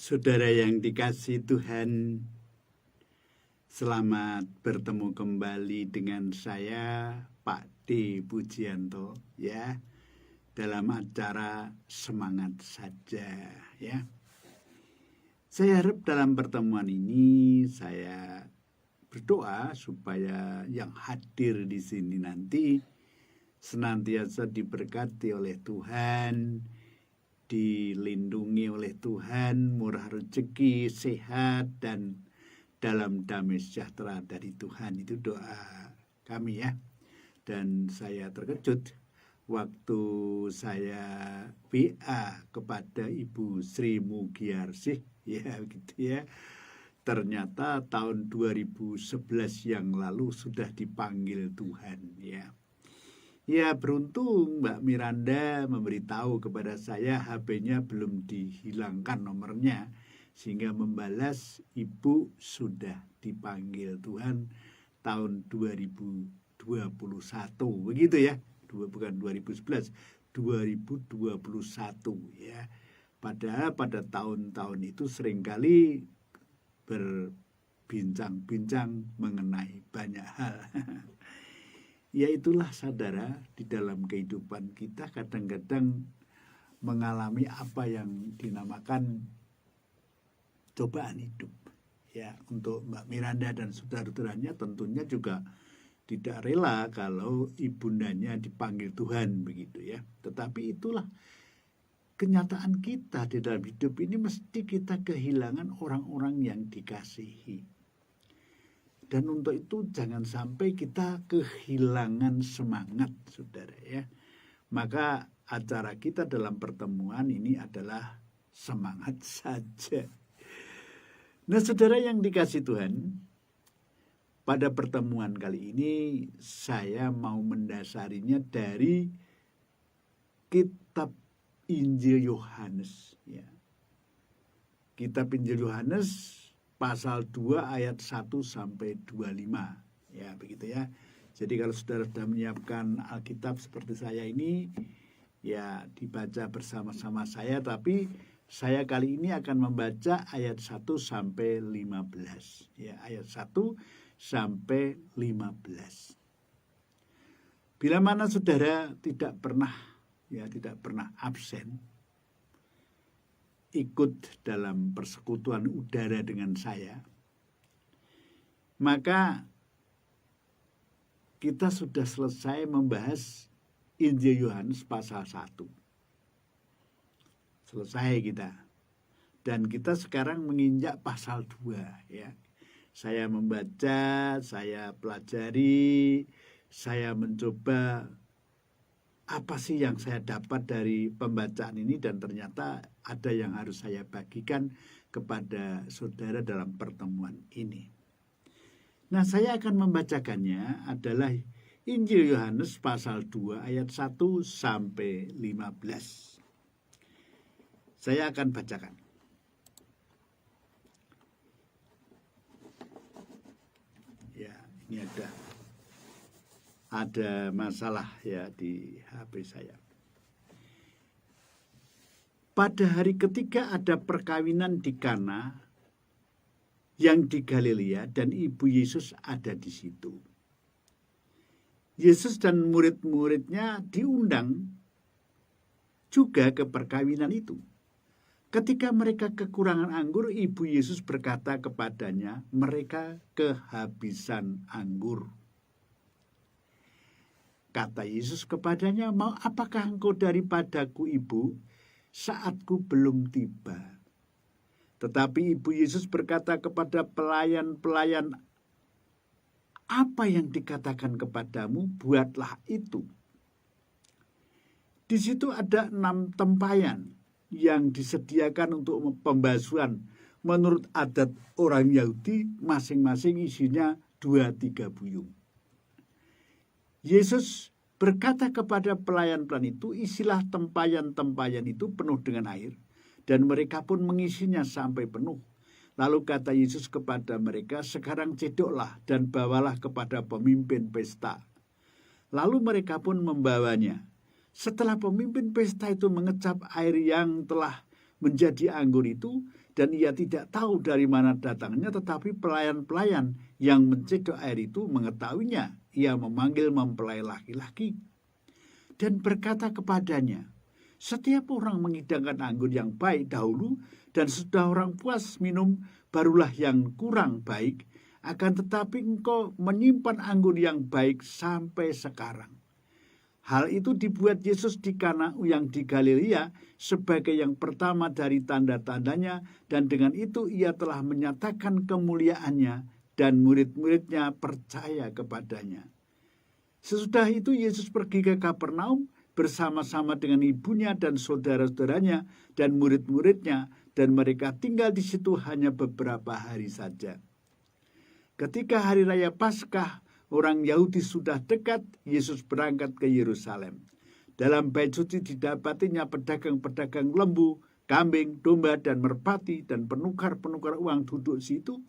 Saudara yang dikasihi Tuhan, selamat bertemu kembali dengan saya, Pak D. Pujianto, ya, dalam acara Semangat Saja, ya. Saya harap dalam pertemuan ini saya berdoa supaya yang hadir di sini nanti senantiasa diberkati oleh Tuhan, dilindungi oleh Tuhan, murah rezeki, sehat, dan dalam damai sejahtera dari Tuhan. Itu doa kami, ya. Dan saya terkejut waktu saya WA kepada Ibu Sri Mugiarsih, ya gitu ya. Ternyata tahun 2011 yang lalu sudah dipanggil Tuhan, ya. Ya, beruntung Mbak Miranda memberitahu kepada saya HP-nya belum dihilangkan nomornya, sehingga membalas Ibu sudah dipanggil Tuhan tahun 2021. Begitu ya. Bukan 2011, 2021 ya. Padahal pada tahun-tahun itu seringkali berbincang-bincang mengenai banyak hal. Ya itulah saudara, di dalam kehidupan kita kadang-kadang mengalami apa yang dinamakan cobaan hidup. Ya, untuk Mbak Miranda dan saudara-saudaranya tentunya juga tidak rela kalau ibundanya dipanggil Tuhan begitu ya. Tetapi itulah kenyataan kita di dalam hidup ini, mesti kita kehilangan orang-orang yang dikasihi. Dan untuk itu jangan sampai kita kehilangan semangat, saudara ya. Maka acara kita dalam pertemuan ini adalah semangat saja. Nah, saudara yang dikasihi Tuhan, pada pertemuan kali ini saya mau mendasarinya dari kitab Injil Yohanes, ya. Kitab Injil Yohanes pasal 2 ayat 1 sampai 25. Ya, begitu ya. Jadi kalau saudara sudah menyiapkan Alkitab seperti saya ini, ya dibaca bersama-sama saya, tapi saya kali ini akan membaca ayat 1 sampai 15. Ya, ayat 1 sampai 15. Bila mana saudara tidak pernah absen ikut dalam persekutuan udara dengan saya, maka kita sudah selesai membahas Injil Yohanes pasal 1. Selesai kita. Dan kita sekarang menginjak pasal 2 ya. Saya membaca, saya pelajari, saya mencoba apa sih yang saya dapat dari pembacaan ini, dan ternyata ada yang harus saya bagikan kepada saudara dalam pertemuan ini. Nah, saya akan membacakannya adalah Injil Yohanes pasal 2 ayat 1 sampai 15. Saya akan bacakan. Ya, ini ada masalah ya di HP saya. Pada hari ketiga ada perkawinan di Kana yang di Galilea, dan ibu Yesus ada di situ. Yesus dan murid-muridnya diundang juga ke perkawinan itu. Ketika mereka kekurangan anggur, ibu Yesus berkata kepadanya, mereka kehabisan anggur. Kata Yesus kepadanya, mau apakah engkau daripadaku, ibu? Saatku belum tiba. Tetapi ibu Yesus berkata kepada pelayan-pelayan, apa yang dikatakan kepadamu, buatlah itu. Di situ ada 6 tempayan yang disediakan untuk pembasuhan. Menurut adat orang Yahudi, masing-masing isinya 2-3 buyung. Yesus berkata kepada pelayan-pelayan itu, isilah tempayan-tempayan itu penuh dengan air, dan mereka pun mengisinya sampai penuh. Lalu kata Yesus kepada mereka, sekarang cedoklah dan bawalah kepada pemimpin pesta. Lalu mereka pun membawanya. Setelah pemimpin pesta itu mengecap air yang telah menjadi anggur itu, dan ia tidak tahu dari mana datangnya, tetapi pelayan-pelayan yang mencedok air itu mengetahuinya. Ia memanggil mempelai laki-laki dan berkata kepadanya, setiap orang mengidangkan anggur yang baik dahulu, dan sudah orang puas minum, barulah yang kurang baik. Akan tetapi engkau menyimpan anggur yang baik sampai sekarang. Hal itu dibuat Yesus di Kana yang di Galilea sebagai yang pertama dari tanda-tandanya, dan dengan itu ia telah menyatakan kemuliaannya, dan murid-muridnya percaya kepadanya. Sesudah itu Yesus pergi ke Kapernaum bersama-sama dengan ibunya dan saudara-saudaranya dan murid-muridnya, dan mereka tinggal di situ hanya beberapa hari saja. Ketika hari raya Paskah orang Yahudi sudah dekat, Yesus berangkat ke Yerusalem. Dalam bait suci didapatinya pedagang-pedagang lembu, kambing, domba, dan merpati, dan penukar-penukar uang duduk situ.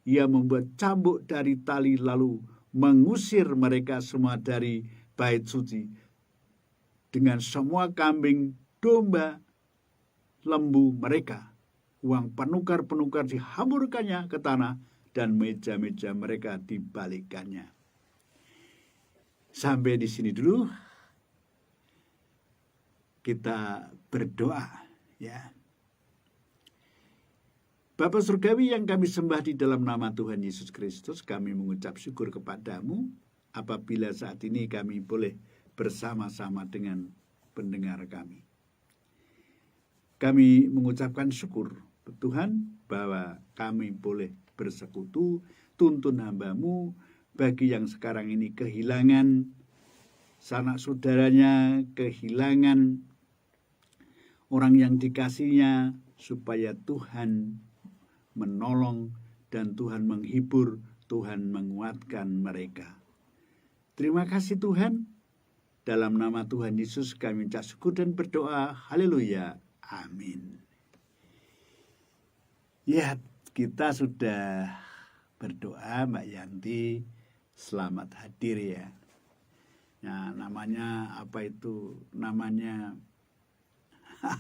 Ia membuat cambuk dari tali lalu mengusir mereka semua dari bait suci. Dengan semua kambing, domba, lembu mereka, uang penukar-penukar dihamburkannya ke tanah, dan meja-meja mereka dibalikkannya. Sampai di sini dulu kita berdoa, ya. Bapa Surgawi yang kami sembah di dalam nama Tuhan Yesus Kristus, kami mengucap syukur kepadamu apabila saat ini kami boleh bersama-sama dengan pendengar kami. Kami mengucapkan syukur Tuhan bahwa kami boleh bersekutu, tuntun hamba-Mu bagi yang sekarang ini kehilangan sanak saudaranya, kehilangan orang yang dikasihnya, supaya Tuhan menolong dan Tuhan menghibur, Tuhan menguatkan mereka. Terima kasih Tuhan. Dalam nama Tuhan Yesus kami ucap syukur dan berdoa. Haleluya. Amin. Ya, kita sudah berdoa, Mbak Yanti. Selamat hadir ya. Nah, namanya apa itu? Namanya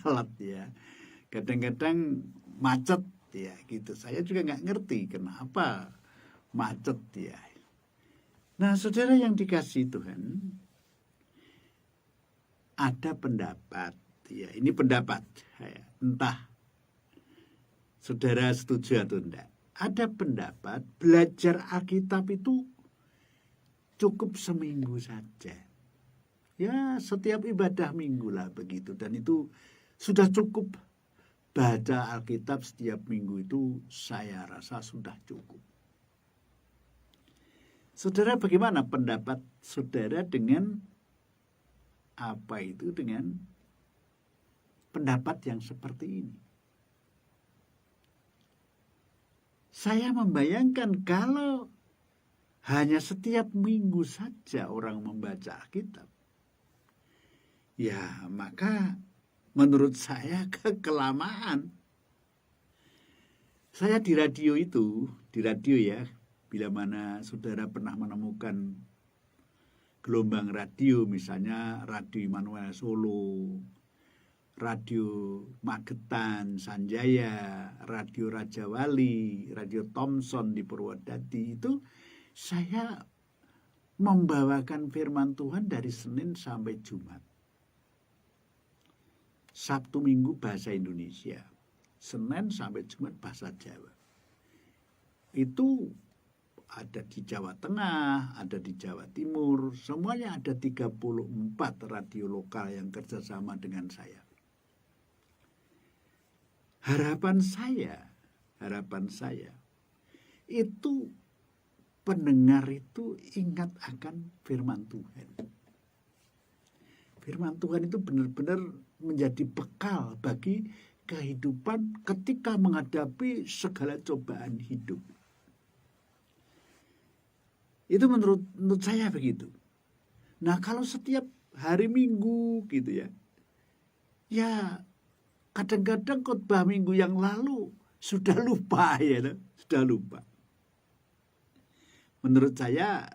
alat ya. Kadang-kadang macet ya gitu. Saya juga nggak ngerti kenapa macet ya. Nah, saudara yang dikasihi Tuhan, ada pendapat ya. Ini pendapat ya. Entah saudara setuju atau enggak. Ada pendapat belajar Alkitab itu cukup seminggu saja. Ya, setiap ibadah minggu lah begitu. Dan itu sudah cukup. Baca Alkitab setiap minggu itu saya rasa sudah cukup. Saudara, bagaimana pendapat saudara dengan apa itu, dengan pendapat yang seperti ini? Saya membayangkan kalau hanya setiap minggu saja orang membaca Alkitab, ya maka menurut saya kelamaan. Saya di radio ya, bila mana saudara pernah menemukan gelombang radio, misalnya Radio Immanuel Solo, Radio Magetan, Sanjaya, Radio Raja Wali, Radio Thompson di Purwodadi, itu saya membawakan firman Tuhan dari Senin sampai Jumat. Sabtu Minggu bahasa Indonesia, Senin sampai Jumat bahasa Jawa. Itu ada di Jawa Tengah, ada di Jawa Timur, semuanya ada 34 radio lokal yang kerjasama dengan saya. Harapan saya itu pendengar itu ingat akan firman Tuhan. Firman Tuhan itu benar-benar menjadi bekal bagi kehidupan ketika menghadapi segala cobaan hidup. Itu menurut saya begitu. Nah, kalau setiap hari Minggu gitu ya, ya kadang-kadang khotbah minggu yang lalu sudah lupa ya, sudah lupa. Menurut saya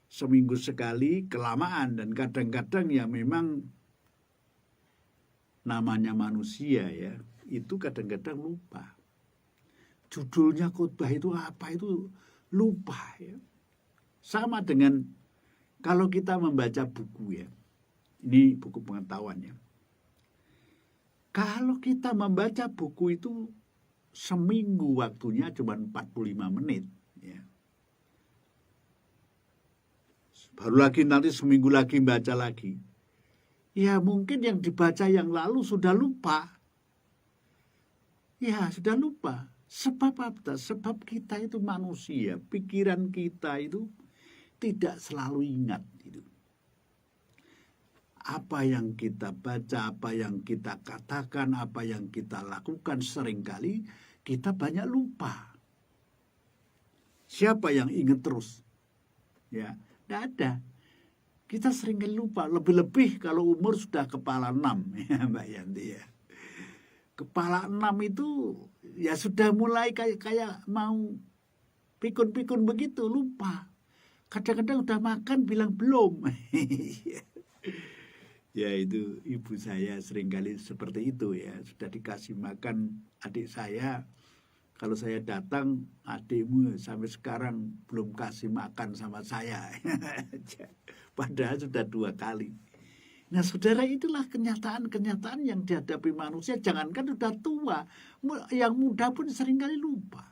seminggu sekali kelamaan, dan kadang-kadang ya memang namanya manusia ya, itu kadang-kadang lupa. judulnya khotbah itu apa itu lupa ya. Sama dengan kalau kita membaca buku ya. Ini buku pengetahuan ya. Kalau kita membaca buku itu seminggu waktunya cuma 45 menit ya. Baru lagi nanti seminggu lagi baca lagi. Ya mungkin yang dibaca yang lalu sudah lupa. Ya sudah lupa. Sebab apa? Sebab kita itu manusia. Pikiran kita itu tidak selalu ingat. Gitu. Apa yang kita baca, apa yang kita katakan, apa yang kita lakukan seringkali kita banyak lupa. Siapa yang ingat terus? Ya. Tidak ada. Kita sering lupa. Lebih-lebih kalau umur sudah kepala 6. Ya Mbak Yanti ya. Kepala 6 itu ya sudah mulai kayak mau pikun-pikun begitu. Lupa. Kadang-kadang udah makan bilang belum. Ya itu ibu saya seringkali seperti itu ya. Sudah dikasih makan adik saya. Kalau saya datang, adikmu sampai sekarang belum kasih makan sama saya. Padahal sudah 2 kali. Nah saudara, itulah kenyataan-kenyataan yang dihadapi manusia. Jangankan sudah tua, yang muda pun seringkali lupa.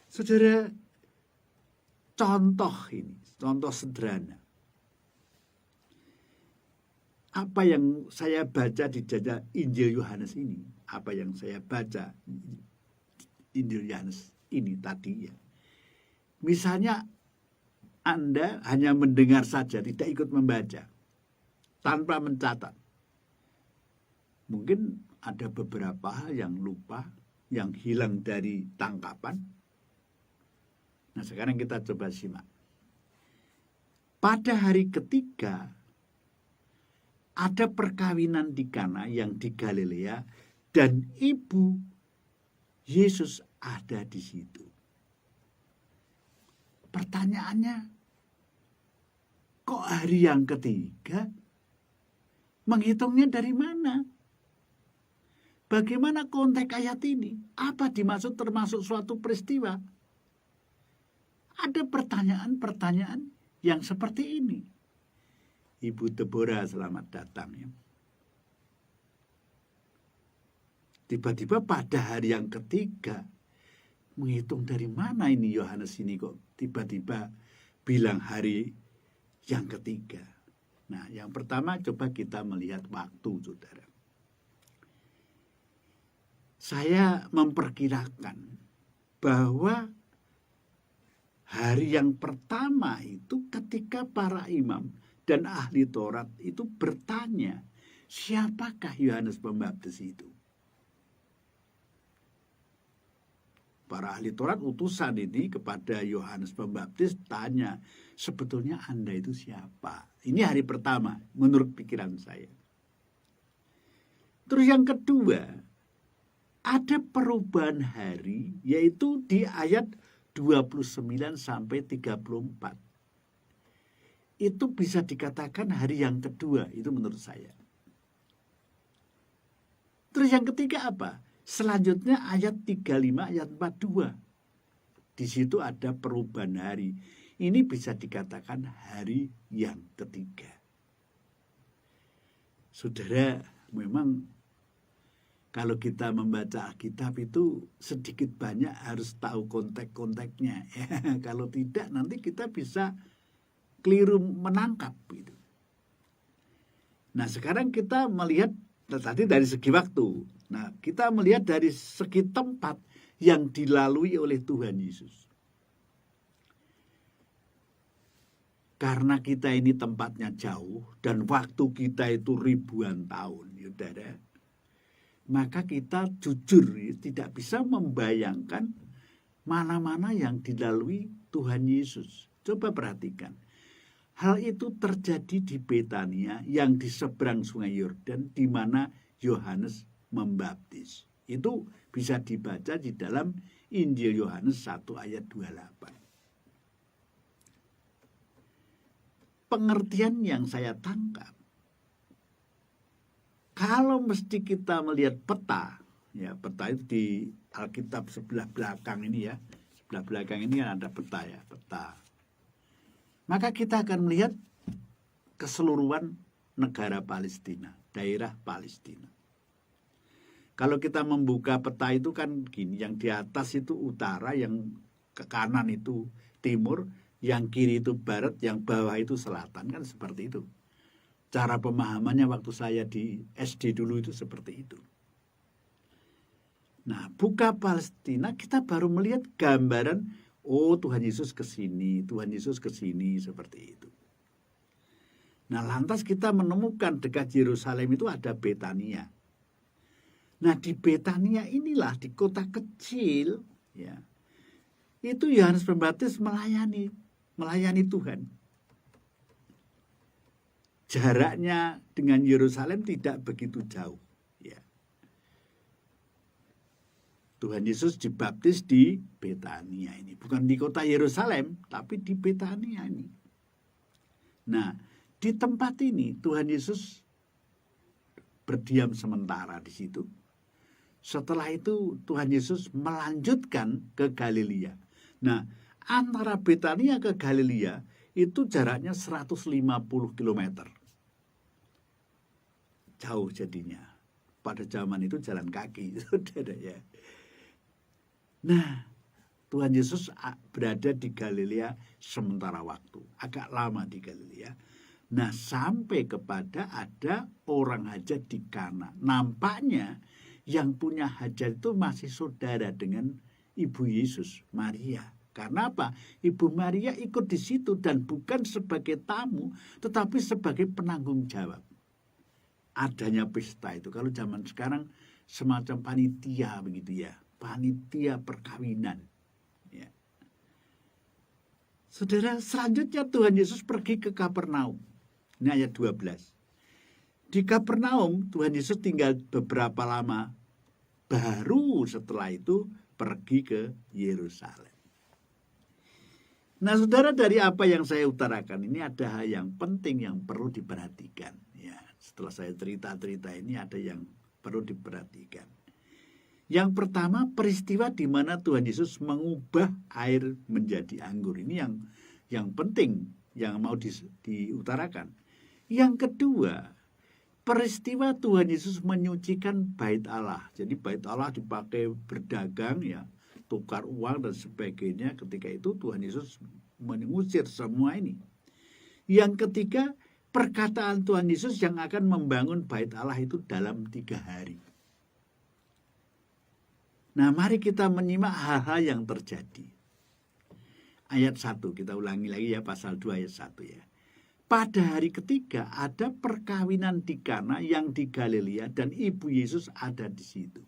Saudara, contoh ini, contoh sederhana. Apa yang saya baca di jajah Injil Yohanes ini, apa yang saya baca Injil Yohanes ini tadi ya. Misalnya Anda hanya mendengar saja, tidak ikut membaca, tanpa mencatat. Mungkin ada beberapa hal yang lupa, yang hilang dari tangkapan. Nah sekarang kita coba simak. Pada hari ketiga, ada perkawinan di Kana yang di Galilea, dan ibu Yesus ada di situ. Pertanyaannya, kok hari yang ketiga? Menghitungnya dari mana? Bagaimana konteks ayat ini? Apa dimaksud termasuk suatu peristiwa? Ada pertanyaan-pertanyaan yang seperti ini. Ibu Deborah, selamat datang ya. Tiba-tiba pada hari yang ketiga, menghitung dari mana ini Yohanes ini kok tiba-tiba bilang hari yang ketiga. Nah, yang pertama coba kita melihat waktu, saudara. Saya memperkirakan bahwa hari yang pertama itu ketika para imam dan ahli Taurat itu bertanya, siapakah Yohanes Pembaptis itu? Para ahli Taurat utusan ini kepada Yohanes Pembaptis tanya, sebetulnya Anda itu siapa? Ini hari pertama menurut pikiran saya. Terus yang kedua, ada perubahan hari, yaitu di ayat 29 sampai 34. Itu bisa dikatakan hari yang kedua, itu menurut saya. Terus yang ketiga apa? Selanjutnya ayat 35, ayat 42. Di situ ada perubahan hari. Ini bisa dikatakan hari yang ketiga. Saudara, memang kalau kita membaca Alkitab itu sedikit banyak harus tahu konteks-konteksnya. Ya, kalau tidak nanti kita bisa keliru menangkap gitu. Nah sekarang kita melihat tadi dari segi waktu. Nah kita melihat dari segi tempat yang dilalui oleh Tuhan Yesus. Karena kita ini tempatnya jauh dan waktu kita itu ribuan tahun, saudara. Maka kita jujur tidak bisa membayangkan mana-mana yang dilalui Tuhan Yesus. Coba perhatikan. Hal itu terjadi di Betania yang di seberang Sungai Yordan, di mana Yohanes membaptis. Itu bisa dibaca di dalam Injil Yohanes 1 ayat 28. Pengertian yang saya tangkap, kalau mesti kita melihat peta, Ya, peta itu di Alkitab sebelah belakang ini ya. Sebelah belakang ini ada peta ya, peta. Maka kita akan melihat keseluruhan negara Palestina, daerah Palestina. Kalau kita membuka peta itu kan gini, yang di atas itu utara, yang ke kanan itu timur, yang kiri itu barat, yang bawah itu selatan, kan seperti itu. Cara pemahamannya waktu saya di SD dulu itu seperti itu. Nah, buka Palestina kita baru melihat gambaran, oh Tuhan Yesus ke sini, Tuhan Yesus ke sini, seperti itu. Nah, lantas kita menemukan dekat Yerusalem itu ada Betania. Nah, di Betania inilah, di kota kecil, ya, itu Yohanes Pembaptis melayani Tuhan. Jaraknya dengan Yerusalem tidak begitu jauh. Ya. Tuhan Yesus dibaptis di Betania ini. Bukan di kota Yerusalem, tapi di Betania ini. Nah, di tempat ini Tuhan Yesus berdiam sementara di situ. Setelah itu Tuhan Yesus melanjutkan ke Galilea. Nah, antara Betania ke Galilea itu jaraknya 150 km. Jauh jadinya. Pada zaman itu jalan kaki, saudara ya. Nah, Tuhan Yesus berada di Galilea sementara waktu. Agak lama di Galilea. Nah, sampai kepada ada orang hajat di Kana. Nampaknya yang punya hajat itu masih saudara dengan Ibu Yesus, Maria. Karena apa? Ibu Maria ikut di situ dan bukan sebagai tamu, tetapi sebagai penanggung jawab. Adanya pesta itu, kalau zaman sekarang semacam panitia begitu ya, panitia perkawinan. Ya. Saudara, selanjutnya Tuhan Yesus pergi ke Kapernaum. Ini ayat 12. Di Kapernaum Tuhan Yesus tinggal beberapa lama, baru setelah itu pergi ke Yerusalem. Nah, saudara, dari apa yang saya utarakan ini ada hal yang penting yang perlu diperhatikan. Ya, setelah saya cerita-cerita ini ada yang perlu diperhatikan. Yang pertama, peristiwa di mana Tuhan Yesus mengubah air menjadi anggur. Ini yang penting, yang mau diutarakan. Yang kedua, peristiwa Tuhan Yesus menyucikan bait Allah. Jadi bait Allah dipakai berdagang ya, tukar uang dan sebagainya. Ketika itu Tuhan Yesus mengusir semua ini. Yang ketiga, perkataan Tuhan Yesus yang akan membangun bait Allah itu dalam 3 hari. Nah, mari kita menyimak hal-hal yang terjadi. Ayat 1, kita ulangi lagi ya, pasal 2 ayat 1 ya. Pada hari ketiga ada perkawinan di Kana yang di Galilea dan Ibu Yesus ada di situ.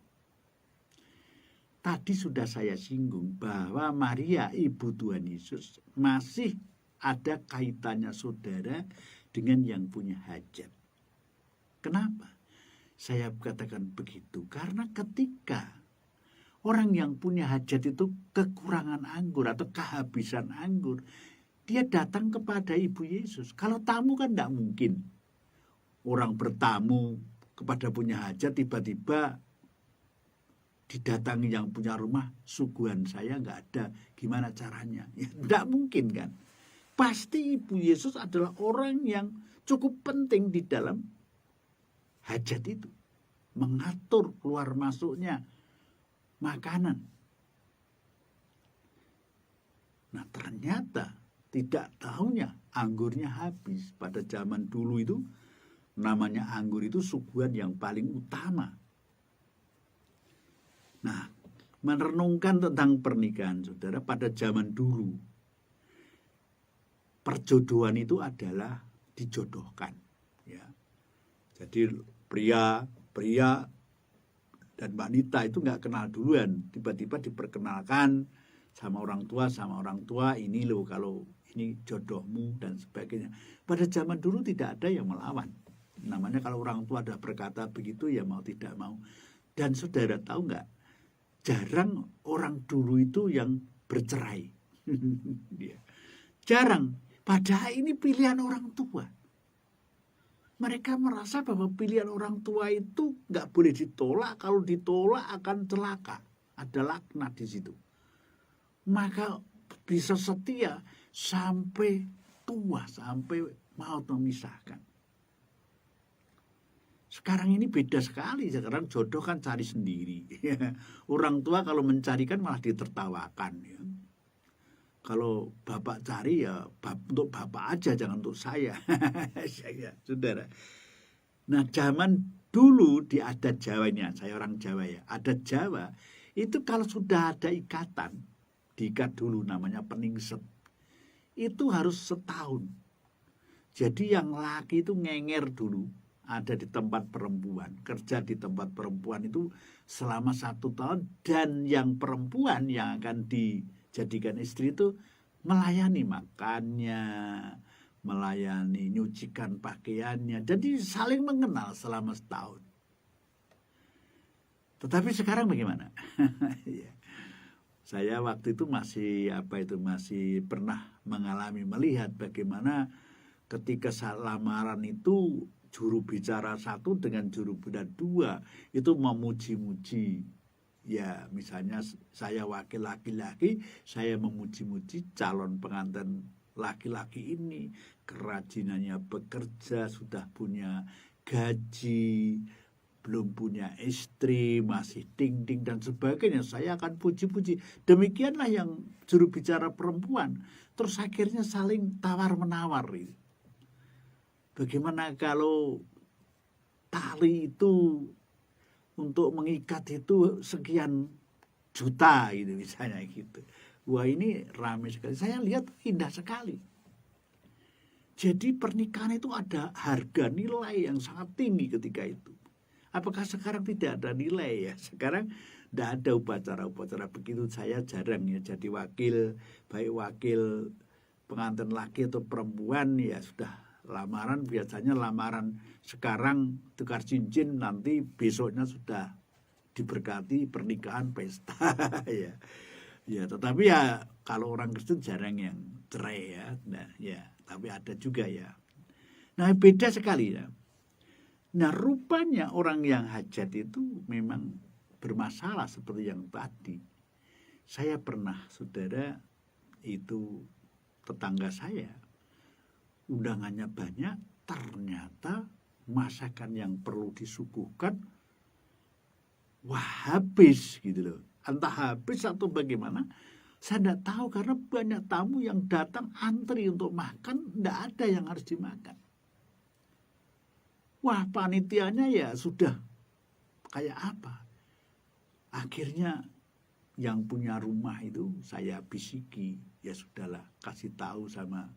Tadi sudah saya singgung bahwa Maria, ibu Tuhan Yesus, masih ada kaitannya saudara dengan yang punya hajat. Kenapa? Saya katakan begitu karena ketika orang yang punya hajat itu kekurangan anggur atau kehabisan anggur, dia datang kepada Ibu Yesus. Kalau tamu kan tidak mungkin. Orang bertamu kepada punya hajat tiba-tiba didatangi yang punya rumah, suguhan saya nggak ada, gimana caranya? Ya, tidak mungkin kan. Pasti Ibu Yesus adalah orang yang cukup penting di dalam hajat itu. Mengatur keluar masuknya makanan. Nah, ternyata tidak tahunya anggurnya habis. Pada zaman dulu itu namanya anggur itu suguhan yang paling utama. Nah, merenungkan tentang pernikahan, saudara, pada zaman dulu perjodohan itu adalah dijodohkan, ya. Jadi pria dan wanita itu nggak kenal duluan, tiba-tiba diperkenalkan sama orang tua, ini loh kalau ini jodohmu dan sebagainya. Pada zaman dulu tidak ada yang melawan. Namanya kalau orang tua ada berkata begitu ya mau tidak mau. Dan saudara tahu nggak? Jarang orang dulu itu yang bercerai. Jarang. Padahal ini pilihan orang tua. Mereka merasa bahwa pilihan orang tua itu nggak boleh ditolak. Kalau ditolak akan celaka. Ada laknat di situ. Maka bisa setia sampai tua, sampai maut memisahkan. Sekarang ini beda sekali. Sekarang jodoh kan cari sendiri. Orang tua kalau mencari kan malah ditertawakan. Ya. Kalau bapak cari ya untuk bapak aja, jangan untuk saya. Ya, saudara. Nah, zaman dulu di adat Jawa ini, saya orang Jawa ya, adat Jawa itu kalau sudah ada ikatan, diikat dulu namanya peningset, itu harus setahun. Jadi yang laki itu ngenger dulu, ada di tempat perempuan, kerja di tempat perempuan itu selama 1 tahun, dan yang perempuan yang akan dijadikan istri itu melayani makannya, melayani nyucikan pakaiannya, jadi saling mengenal selama setahun. Tetapi sekarang bagaimana? Saya waktu itu masih pernah mengalami, melihat bagaimana ketika lamaran itu juru bicara satu dengan juru bicara dua itu memuji-muji. Ya, misalnya saya wakil laki-laki, saya memuji-muji calon pengantin laki-laki ini, kerajinannya bekerja, sudah punya gaji, belum punya istri, masih ting-ting dan sebagainya. Saya akan puji-puji. Demikianlah yang juru bicara perempuan. Terus akhirnya saling tawar-menawar. Bagaimana kalau tali itu untuk mengikat itu sekian juta gitu misalnya gitu. Wah, ini ramai sekali. Saya lihat indah sekali. Jadi pernikahan itu ada harga nilai yang sangat tinggi ketika itu. Apakah sekarang tidak ada nilai ya? Sekarang tidak ada upacara-upacara begitu. Saya jarang ya jadi wakil, baik wakil pengantin laki atau perempuan ya sudah lamaran. Biasanya lamaran sekarang tukar cincin, nanti besoknya sudah diberkati pernikahan pesta ya. Ya, tetapi ya kalau orang Kristen jarang yang cerai ya. Nah, ya, tapi ada juga ya. Nah, beda sekali ya. Nah, rupanya orang yang hajat itu memang bermasalah seperti yang tadi. Saya pernah, saudara, itu tetangga saya, undangannya banyak, ternyata masakan yang perlu disuguhkan, wah habis gitu loh. Entah habis atau bagaimana, saya tidak tahu karena banyak tamu yang datang antri untuk makan, tidak ada yang harus dimakan. Wah, panitianya ya sudah kayak apa. Akhirnya yang punya rumah itu saya bisiki, ya sudahlah, kasih tahu sama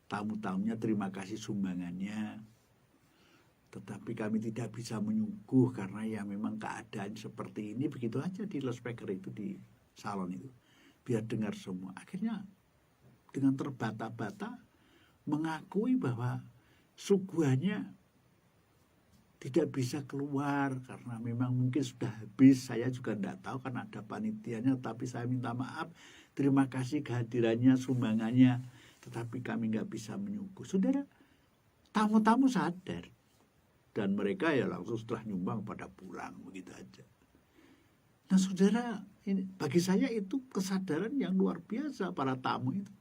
tamu-tamunya terima kasih sumbangannya. Tetapi kami tidak bisa menyuguh karena ya memang keadaan seperti ini, begitu aja di loudspeaker itu, di salon itu. Biar dengar semua. Akhirnya dengan terbata-bata mengakui bahwa suguhannya tidak bisa keluar karena memang mungkin sudah habis. Saya juga tidak tahu kan ada panitianya, tapi saya minta maaf, terima kasih kehadirannya, sumbangannya, tetapi kami nggak bisa menyuguh. Saudara, tamu-tamu sadar dan mereka ya langsung setelah nyumbang pada pulang begitu aja. Nah, saudara, ini bagi saya itu kesadaran yang luar biasa para tamu itu.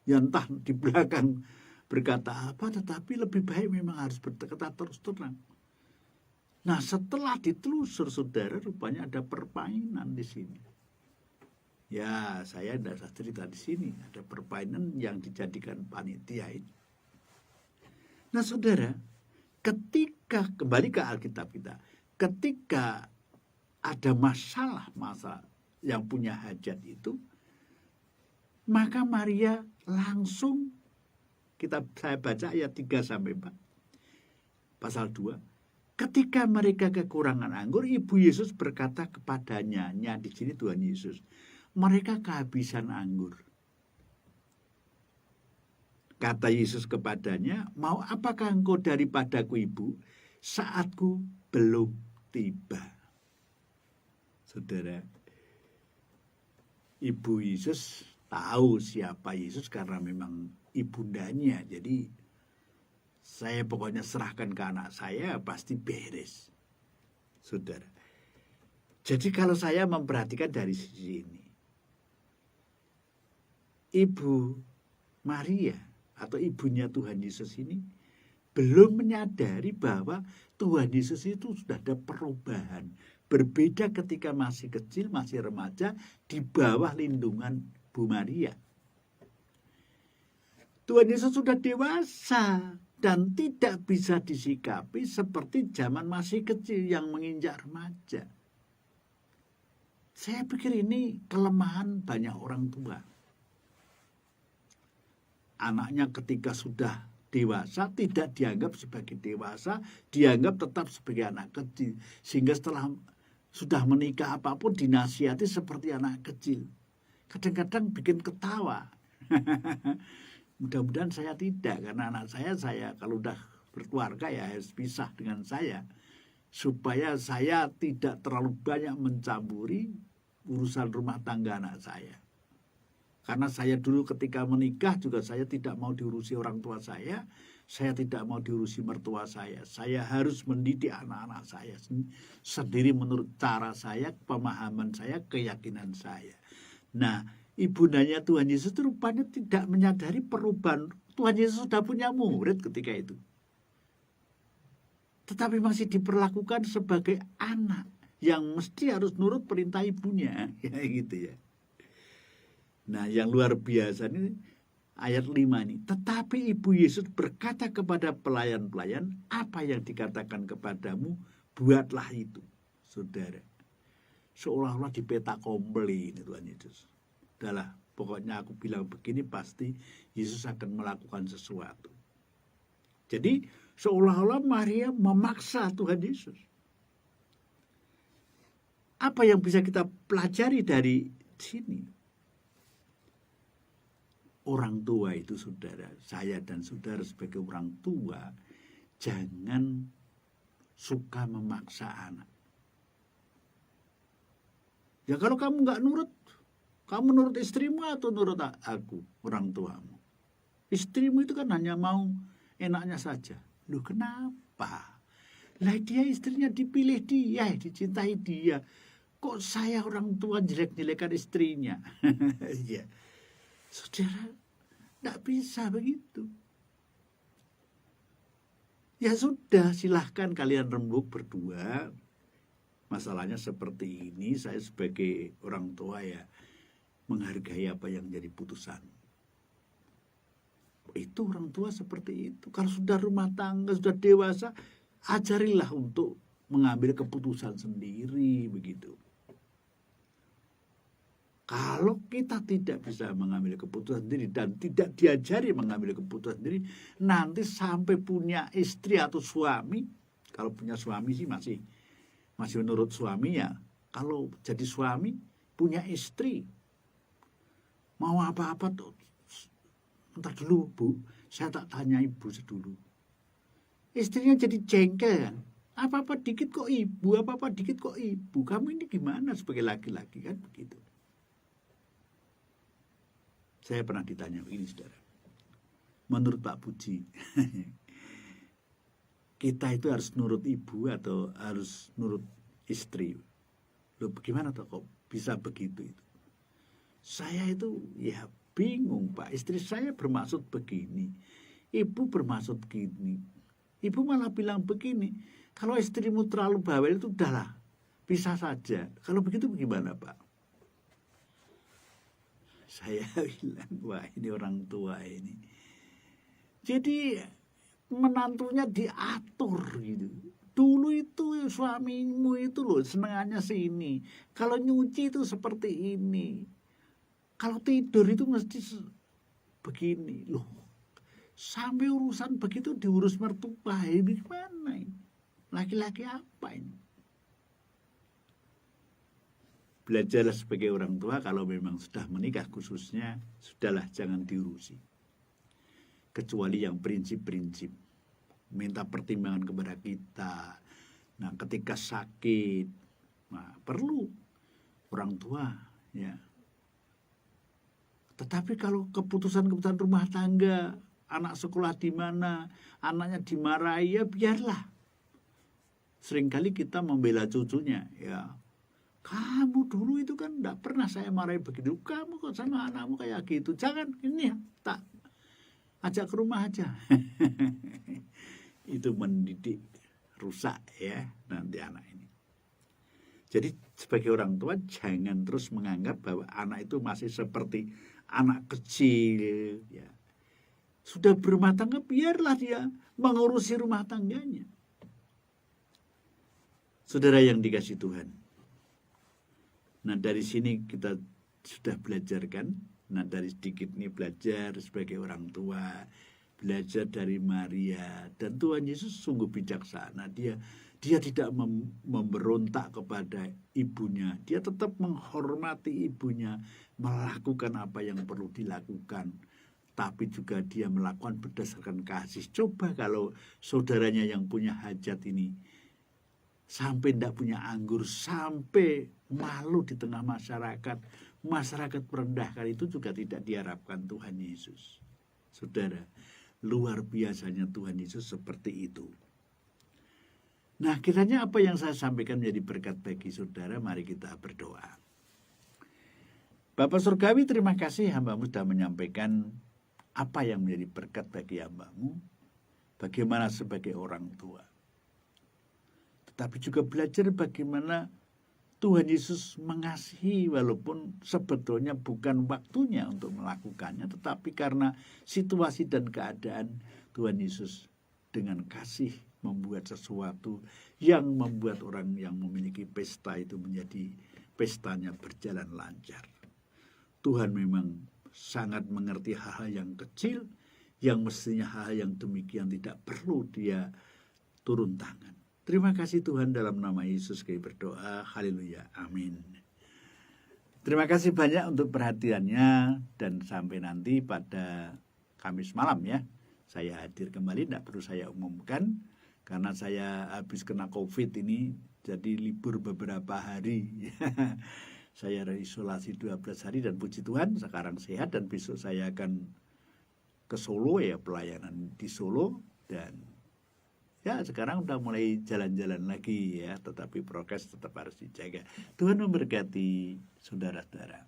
Ya entah di belakang berkata apa, tetapi lebih baik memang harus berkata terus terang. Nah, setelah ditelusur, saudara, rupanya ada permainan di sini. Ya, saya tidak usah cerita di sini. Ada permainan yang dijadikan panitia ini. Nah, saudara, ketika kembali ke Alkitab kita, ketika ada masalah yang punya hajat itu, maka Maria langsung, saya baca ayat 3-4, pasal 2. Ketika mereka kekurangan anggur, Ibu Yesus berkata kepadanya, di sini Tuhan Yesus, mereka kehabisan anggur. Kata Yesus kepadanya, mau apakah engkau daripadaku Ibu, saatku belum tiba. Saudara, Ibu Yesus tahu siapa Yesus karena memang ibundanya, jadi Saya pokoknya serahkan ke anak saya, pasti beres. Saudara. Jadi kalau saya memperhatikan dari sisi ini, Ibu Maria atau ibunya Tuhan Yesus ini belum menyadari bahwa Tuhan Yesus itu sudah ada perubahan. Berbeda ketika masih kecil, masih remaja, di bawah lindungan Bu Maria. Tuhan Yesus sudah dewasa dan tidak bisa disikapi seperti zaman masih kecil yang menginjak remaja. Saya pikir ini kelemahan banyak orang tua. Anaknya ketika sudah dewasa tidak dianggap sebagai dewasa, dianggap tetap sebagai anak kecil. Sehingga setelah sudah menikah apapun dinasihati seperti anak kecil. Kadang-kadang bikin ketawa. Mudah-mudahan saya tidak, karena anak saya kalau udah berkeluarga ya harus pisah dengan saya. Supaya saya tidak terlalu banyak mencampuri urusan rumah tangga anak saya. Karena saya dulu ketika menikah juga saya tidak mau diurusi orang tua saya tidak mau diurusi mertua saya. Saya harus mendidik anak-anak saya sendiri menurut cara saya, pemahaman saya, keyakinan saya. Nah, ibundanya Tuhan Yesus itu rupanya tidak menyadari perubahan. Tuhan Yesus sudah punya murid ketika itu. Tetapi masih diperlakukan sebagai anak yang mesti harus nurut perintah ibunya. Ya gitu ya. Nah, yang luar biasa ini ayat 5 ini. Tetapi Ibu Yesus berkata kepada pelayan-pelayan, apa yang dikatakan kepadamu, buatlah itu. Saudara, seolah-olah di peta kompli ini Tuhan Yesus. Udahlah, pokoknya aku bilang begini pasti Yesus akan melakukan sesuatu. Jadi seolah-olah Maria memaksa Tuhan Yesus. Apa yang bisa kita pelajari dari sini? Orang tua itu saudara, saya dan saudara sebagai orang tua, jangan suka memaksa anak. Ya kalau kamu nggak nurut, kamu nurut istrimu atau nurut aku, orang tuamu. Istrimu itu kan hanya mau enaknya saja. Loh kenapa? Lah dia istrinya dipilih dia, dicintai dia. Kok saya orang tua jelek-jelekan istrinya? Ya. Saudara, tidak bisa begitu. Ya sudah, silahkan kalian rembuk berdua. Masalahnya seperti ini, saya sebagai orang tua ya menghargai apa yang jadi putusan. Itu orang tua seperti itu. Kalau sudah rumah tangga, sudah dewasa, ajarilah untuk mengambil keputusan sendiri begitu. Kalau kita tidak bisa mengambil keputusan sendiri dan tidak diajari mengambil keputusan sendiri, nanti sampai punya istri atau suami, kalau punya suami sih masih menurut suaminya. Kalau jadi suami, punya istri, mau apa-apa tuh, entar dulu Bu, saya tak tanya ibu dulu. Istrinya jadi jengkel kan, apa-apa dikit kok ibu, apa-apa dikit kok ibu. Kamu ini gimana sebagai laki-laki kan begitu. Saya pernah ditanya begini, saudara. Menurut Pak Puji, kita itu harus nurut ibu atau harus nurut istri? Loh, bagaimana toh kok bisa begitu itu? Saya itu ya bingung, Pak. Istri saya bermaksud begini, ibu bermaksud gini. Ibu malah bilang begini, kalau istrimu terlalu bawel itu udahlah, pisah saja. Kalau begitu bagaimana, Pak? Saya bilang, wah ini orang tua ini. Jadi menantunya diatur gitu. Dulu itu suamimu itu loh senangannya sini. Kalau nyuci itu seperti ini. Kalau tidur itu mesti begini loh. Sampai urusan begitu diurus mertua, ini gimana ini? Laki-laki apa ini? Belajarlah sebagai orang tua, kalau memang sudah menikah khususnya, sudahlah jangan diurusi. Kecuali yang prinsip-prinsip. Minta pertimbangan kepada kita. Nah, ketika sakit, nah, perlu orang tua, ya. Tetapi kalau keputusan-keputusan rumah tangga, anak sekolah di mana, anaknya dimarahi, ya biarlah. Seringkali kita membela cucunya, ya. Kamu dulu itu kan tidak pernah saya marahi begitu. Kamu kok sama anakmu kayak gitu. Jangan, ini ya, tak ajak ke rumah aja. Itu mendidik rusak ya nanti anak ini. Jadi sebagai orang tua jangan terus menganggap bahwa anak itu masih seperti anak kecil. Ya. Sudah berumah tangga, biarlah dia mengurusi rumah tangganya. Saudara yang dikasih Tuhan. Nah dari sini kita sudah belajar kan. Nah dari sedikit ini belajar sebagai orang tua. Belajar dari Maria. Dan Tuhan Yesus sungguh bijaksana. Dia tidak memberontak kepada ibunya. Dia tetap menghormati ibunya. Melakukan apa yang perlu dilakukan. Tapi juga dia melakukan berdasarkan kasih. Coba kalau saudaranya yang punya hajat ini sampai tidak punya anggur, sampai malu di tengah masyarakat. Masyarakat merendahkan, itu juga tidak diharapkan Tuhan Yesus. Saudara, luar biasanya Tuhan Yesus seperti itu. Nah, kiranya apa yang saya sampaikan menjadi berkat bagi saudara. Mari kita berdoa. Bapa Surgawi, terima kasih hamba-Mu sudah menyampaikan apa yang menjadi berkat bagi hamba-Mu. Bagaimana sebagai orang tua. Tetapi juga belajar bagaimana Tuhan Yesus mengasihi walaupun sebetulnya bukan waktunya untuk melakukannya. Tetapi karena situasi dan keadaan, Tuhan Yesus dengan kasih membuat sesuatu yang membuat orang yang memiliki pesta itu menjadi pestanya berjalan lancar. Tuhan memang sangat mengerti hal-hal yang kecil, yang mestinya hal yang demikian tidak perlu dia turun tangan. Terima kasih Tuhan, dalam nama Yesus kami berdoa. Haleluya. Amin. Terima kasih banyak untuk perhatiannya. Dan sampai nanti pada Kamis malam ya. Saya hadir kembali, tidak perlu saya umumkan. Karena saya habis kena COVID ini, jadi libur beberapa hari. Saya isolasi 12 hari dan puji Tuhan sekarang sehat. Dan besok saya akan ke Solo ya, pelayanan di Solo. Dan ya sekarang udah mulai jalan-jalan lagi ya, tetapi prokes tetap harus dijaga. Tuhan memberkati saudara-saudara.